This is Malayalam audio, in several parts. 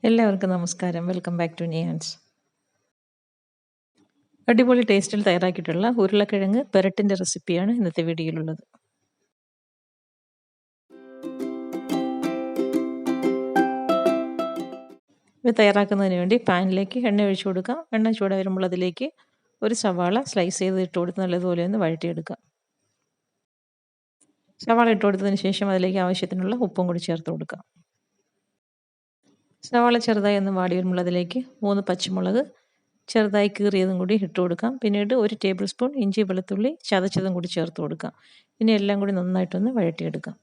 എല്ലാവർക്കും നമസ്കാരം. Welcome back to Niyans. അടിപൊളി ടേസ്റ്റിൽ തയ്യാറാക്കിയിട്ടുള്ള ഉരുളക്കിഴങ്ങ് പെരട്ടിൻ്റെ റെസിപ്പിയാണ് ഇന്നത്തെ വീഡിയോയിലുള്ളത്. ഇത് തയ്യാറാക്കുന്നതിന് വേണ്ടി പാനിലേക്ക് എണ്ണ ഒഴിച്ചു കൊടുക്കാം. എണ്ണ ചൂടായി വരുമ്പോൾ അതിലേക്ക് ഒരു സവാള സ്ലൈസ് ചെയ്ത് ഇട്ട് കൊടുത്ത് നല്ലതുപോലെ ഒന്ന് വഴറ്റിയെടുക്കാം. സവാള ഇട്ട് കൊടുത്തതിന് ശേഷം അതിലേക്ക് ആവശ്യത്തിനുള്ള ഉപ്പും കൂടി ചേർത്ത് കൊടുക്കാം. സവാള ചെറുതായി ഒന്ന് വാടി വരുമ്പോൾ അതിലേക്ക് 3 പച്ചമുളക് ചെറുതായി കീറിയതും കൂടി ഇട്ട് കൊടുക്കാം. പിന്നീട് 1 ടേബിൾ സ്പൂൺ ഇഞ്ചി വെളുത്തുള്ളി ചതച്ചതും കൂടി ചേർത്ത് കൊടുക്കാം. ഇനി എല്ലാം കൂടി നന്നായിട്ടൊന്ന് വഴറ്റിയെടുക്കാം.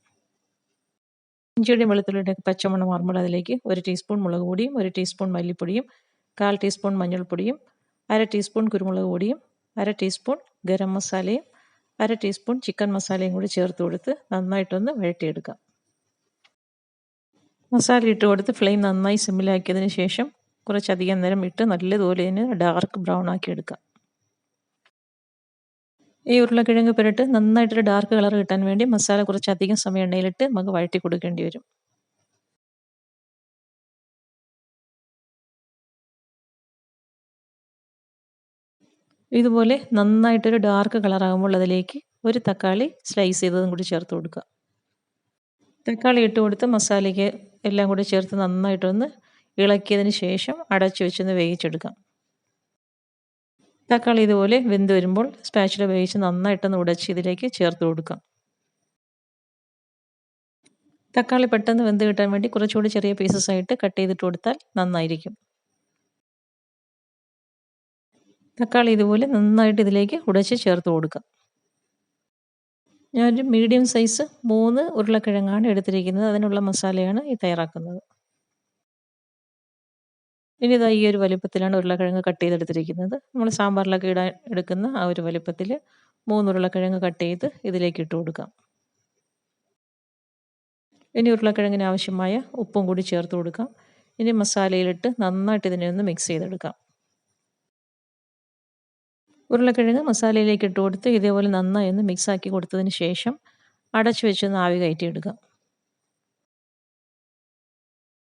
ഇഞ്ചിയുടെയും വെളുത്തുള്ളിയുടെയും പച്ചമണം മാറുമ്പോൾ അതിലേക്ക് 1 ടീസ്പൂൺ മുളക് പൊടിയും 1 ടീസ്പൂൺ മല്ലിപ്പൊടിയും 1/4 ടീസ്പൂൺ മഞ്ഞൾപ്പൊടിയും 1/2 ടീസ്പൂൺ കുരുമുളക് പൊടിയും 1/2 ടീസ്പൂൺ ഗരം മസാലയും 1/2 ടീസ്പൂൺ ചിക്കൻ മസാലയും കൂടി ചേർത്ത് കൊടുത്ത് നന്നായിട്ടൊന്ന് വഴറ്റിയെടുക്കാം. മസാല ഇട്ട് കൊടുത്ത് ഫ്ലെയിം നന്നായി സിമ്മിലാക്കിയതിന് ശേഷം കുറച്ചധികം നേരം ഇട്ട് നല്ലതുപോലെ തന്നെ ഡാർക്ക് ബ്രൗൺ ആക്കി എടുക്കാം. ഈ ഉരുളക്കിഴങ്ങ് പുരട്ട് നന്നായിട്ടൊരു ഡാർക്ക് കളർ കിട്ടാൻ വേണ്ടി മസാല കുറച്ചധികം സമയം എണ്ണയിലിട്ട് നമുക്ക് വഴറ്റി കൊടുക്കേണ്ടി വരും. ഇതുപോലെ നന്നായിട്ടൊരു ഡാർക്ക് കളറാകുമ്പോൾ അതിലേക്ക് ഒരു തക്കാളി സ്ലൈസ് ചെയ്തതും കൂടി ചേർത്ത് കൊടുക്കുക. തക്കാളി ഇട്ട് കൊടുത്ത് മസാലയ്ക്ക് എല്ലാം കൂടി ചേർത്ത് നന്നായിട്ടൊന്ന് ഇളക്കിയതിന് ശേഷം അടച്ചു വെച്ചൊന്ന് വേവിച്ചെടുക്കാം. തക്കാളി ഇതുപോലെ വെന്ത് വരുമ്പോൾ സ്പാച്ചില വേവിച്ച് നന്നായിട്ടൊന്ന് ഉടച്ച് ഇതിലേക്ക് ചേർത്ത് കൊടുക്കാം. തക്കാളി പെട്ടെന്ന് വെന്ത് കിട്ടാൻ വേണ്ടി കുറച്ചുകൂടി ചെറിയ പീസസ് ആയിട്ട് കട്ട് ചെയ്തിട്ട് കൊടുത്താൽ നന്നായിരിക്കും. തക്കാളി ഇതുപോലെ നന്നായിട്ട് ഇതിലേക്ക് ഉടച്ച് ചേർത്ത് കൊടുക്കാം. ഞാനൊരു മീഡിയം സൈസ് 3 ഉരുളക്കിഴങ്ങാണ് എടുത്തിരിക്കുന്നത്. അതിനുള്ള മസാലയാണ് ഈ തയ്യാറാക്കുന്നത്. ഇനി ഇതാ ഈ ഒരു വലിപ്പത്തിലാണ് ഉരുളക്കിഴങ്ങ് കട്ട് ചെയ്തെടുത്തിരിക്കുന്നത്. നമ്മൾ സാമ്പാറിലൊക്കെ ഇടാൻ എടുക്കുന്ന ആ ഒരു വലിപ്പത്തിൽ 3 ഉരുളക്കിഴങ്ങ് കട്ട് ചെയ്ത് ഇതിലേക്ക് ഇട്ട് കൊടുക്കാം. ഇനി ഉരുളക്കിഴങ്ങിന് ആവശ്യമായ ഉപ്പും കൂടി ചേർത്ത് കൊടുക്കാം. ഇനി മസാലയിലിട്ട് നന്നായിട്ട് ഇതിനെ ഒന്ന് മിക്സ് ചെയ്തെടുക്കാം. ഉരുളക്കിഴങ്ങ് മസാലയിലേക്ക് ഇട്ട് കൊടുത്ത് ഇതേപോലെ നന്നായി ഒന്ന് മിക്സ് ആക്കി കൊടുത്തതിന് ശേഷം അടച്ചു വെച്ചൊന്ന് ആവി കയറ്റിയെടുക്കാം.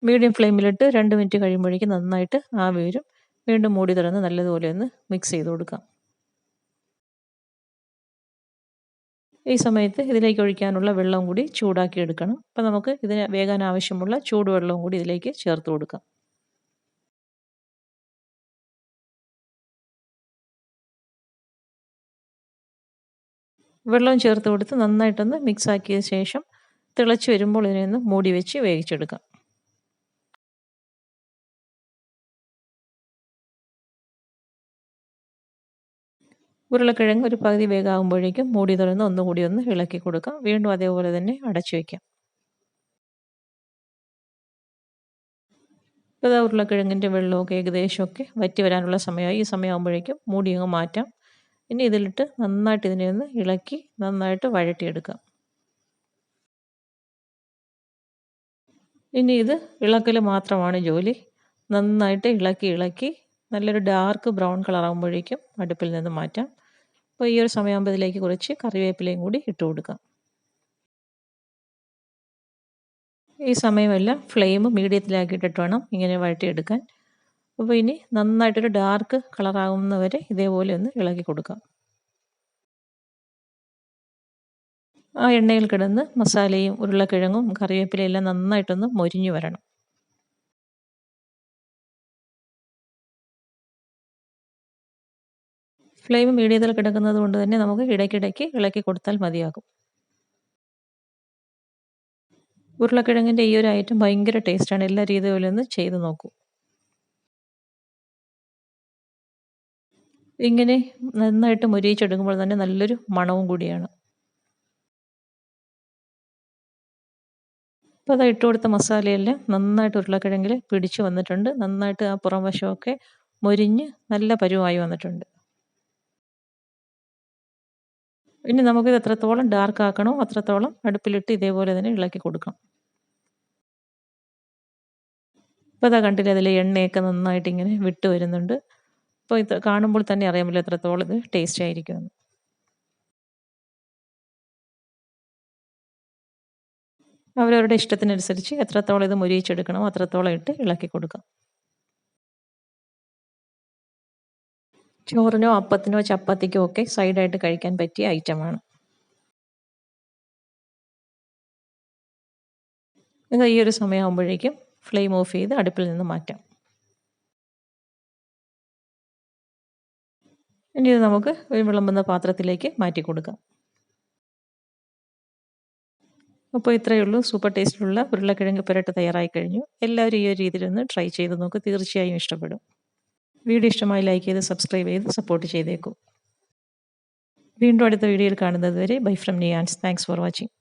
മീഡിയം ഫ്ലെയിമിലിട്ട് 2 മിനിറ്റ് കഴിയുമ്പോഴേക്കും നന്നായിട്ട് ആവി വരും. വീണ്ടും മൂടി തുറന്ന് നല്ലതുപോലെ ഒന്ന് മിക്സ് ചെയ്ത് കൊടുക്കാം. ഈ സമയത്ത് ഇതിലേക്ക് ഒഴിക്കാനുള്ള വെള്ളം കൂടി ചൂടാക്കി എടുക്കണം. അപ്പോൾ നമുക്ക് ഇതിന് വേകാൻ ആവശ്യമുള്ള ചൂടുവെള്ളവും കൂടി ഇതിലേക്ക് ചേർത്ത് കൊടുക്കാം. വെള്ളം ചേർത്ത് കൊടുത്ത് നന്നായിട്ടൊന്ന് മിക്സ് ആക്കിയ ശേഷം തിളച്ച് വരുമ്പോൾ ഇതിനെ ഒന്ന് മൂടി വെച്ച് വേവിച്ചെടുക്കാം. ഉരുളക്കിഴങ്ങ് ഒരു പകുതി വേഗമാകുമ്പോഴേക്കും മൂടി തുറന്ന് ഒന്നുകൂടി ഒന്ന് ഇളക്കി കൊടുക്കാം. വീണ്ടും അതേപോലെ തന്നെ അടച്ചു വയ്ക്കാം. ഇപ്പോൾ ഉരുളക്കിഴങ്ങിൻ്റെ വെള്ളമൊക്കെ ഏകദേശമൊക്കെ വറ്റി വരാനുള്ള സമയമായി. ഈ സമയമാകുമ്പോഴേക്കും മൂടി അങ്ങ് മാറ്റാം. ഇനി ഇതിലിട്ട് നന്നായിട്ട് ഇതിനെ ഒന്ന് ഇളക്കി നന്നായിട്ട് വഴറ്റിയെടുക്കാം. ഇനി ഇത് ഇളക്കൽ മാത്രമാണ് ജോലി. നന്നായിട്ട് ഇളക്കി നല്ലൊരു ഡാർക്ക് ബ്രൗൺ കളറാകുമ്പോഴേക്കും അടുപ്പിൽ നിന്ന് മാറ്റാം. അപ്പോൾ ഈ ഒരു സമയമാകുമ്പോൾ ഇതിലേക്ക് കുറച്ച് കറിവേപ്പിലയും കൂടി ഇട്ട് കൊടുക്കാം. ഈ സമയമെല്ലാം ഫ്ലെയിം മീഡിയത്തിലാക്കിയിട്ടിട്ട് വേണം ഇങ്ങനെ വഴറ്റിയെടുക്കാൻ. അപ്പോൾ ഇനി നന്നായിട്ടൊരു ഡാർക്ക് കളറാകുന്നവരെ ഇതേപോലെ ഒന്ന് ഇളക്കി കൊടുക്കാം. ആ എണ്ണയിൽ കിടന്ന് മസാലയും ഉരുളക്കിഴങ്ങും കറിവേപ്പിലയും എല്ലാം നന്നായിട്ടൊന്ന് മൊരിഞ്ഞു വരണം. ഫ്ലെയിം മീഡിയത്തിൽ കിടക്കുന്നത് കൊണ്ട് തന്നെ നമുക്ക് ഇടയ്ക്കിടയ്ക്ക് ഇളക്കി കൊടുത്താൽ മതിയാകും. ഉരുളക്കിഴങ്ങിൻ്റെ ഈ ഒരു ഐറ്റം ഭയങ്കര ടേസ്റ്റാണ്. എല്ലാ രീതിയിലും ഒന്ന് ചെയ്ത് നോക്കൂ. ഇങ്ങനെ നന്നായിട്ട് മൊരിയിച്ചെടുക്കുമ്പോൾ തന്നെ നല്ലൊരു മണവും കൂടിയാണ്. അപ്പോൾ അത് ഇട്ട് കൊടുത്ത മസാലയെല്ലാം നന്നായിട്ട് ഉരുളക്കിഴങ്ങിൽ പിടിച്ച് വന്നിട്ടുണ്ട്. നന്നായിട്ട് ആ പുറം വശമൊക്കെ മൊരിഞ്ഞ് നല്ല പരുവായി വന്നിട്ടുണ്ട്. ഇനി നമുക്കിത് എത്രത്തോളം ഡാർക്ക് ആക്കണോ അത്രത്തോളം അടുപ്പിലിട്ട് ഇതേപോലെ തന്നെ ഇളക്കി കൊടുക്കണം. ഇപ്പോൾ അതാ കണ്ടില്ലേ, അതിലെ എണ്ണയൊക്കെ നന്നായിട്ട് ഇങ്ങനെ വിട്ട് വരുന്നുണ്ട്. അപ്പോൾ ഇത് കാണുമ്പോൾ തന്നെ അറിയാമല്ലോ എത്രത്തോളം ഇത് ടേസ്റ്റ് ആയിരിക്കുമെന്ന്. അവരവരുടെ ഇഷ്ടത്തിനനുസരിച്ച് എത്രത്തോളം ഇത് മൊരിയിച്ചെടുക്കണമോ അത്രത്തോളം ഇട്ട് ഇളക്കി കൊടുക്കാം. ചോറിനോ അപ്പത്തിനോ ചപ്പാത്തിക്കോ ഒക്കെ സൈഡായിട്ട് കഴിക്കാൻ പറ്റിയ ഐറ്റമാണ്. ഇത് ഈ ഒരു സമയമാകുമ്പോഴേക്കും ഫ്ലെയിം ഓഫ് ചെയ്ത് അടുപ്പിൽ നിന്ന് മാറ്റാം. ഇനി ഇത് നമുക്ക് ഒരു വിളമ്പുന്ന പാത്രത്തിലേക്ക് മാറ്റി കൊടുക്കാം. അപ്പോൾ ഇത്രയേ ഉള്ളൂ. സൂപ്പർ ടേസ്റ്റിലുള്ള ഉരുളക്കിഴങ്ങ് പുരട്ട് തയ്യാറായി കഴിഞ്ഞു. എല്ലാവരും ഈ ഒരു രീതിയിലൊന്ന് ട്രൈ ചെയ്ത് നോക്കൂ. തീർച്ചയായും ഇഷ്ടപ്പെടും. വീഡിയോ ഇഷ്ടമായി ലൈക്ക് ചെയ്ത് സബ്സ്ക്രൈബ് ചെയ്ത് സപ്പോർട്ട് ചെയ്തേക്കൂ. വീണ്ടും അടുത്ത വീഡിയോയിൽ കാണുന്നത് വരെ bye from Niyans. Thanks for watching.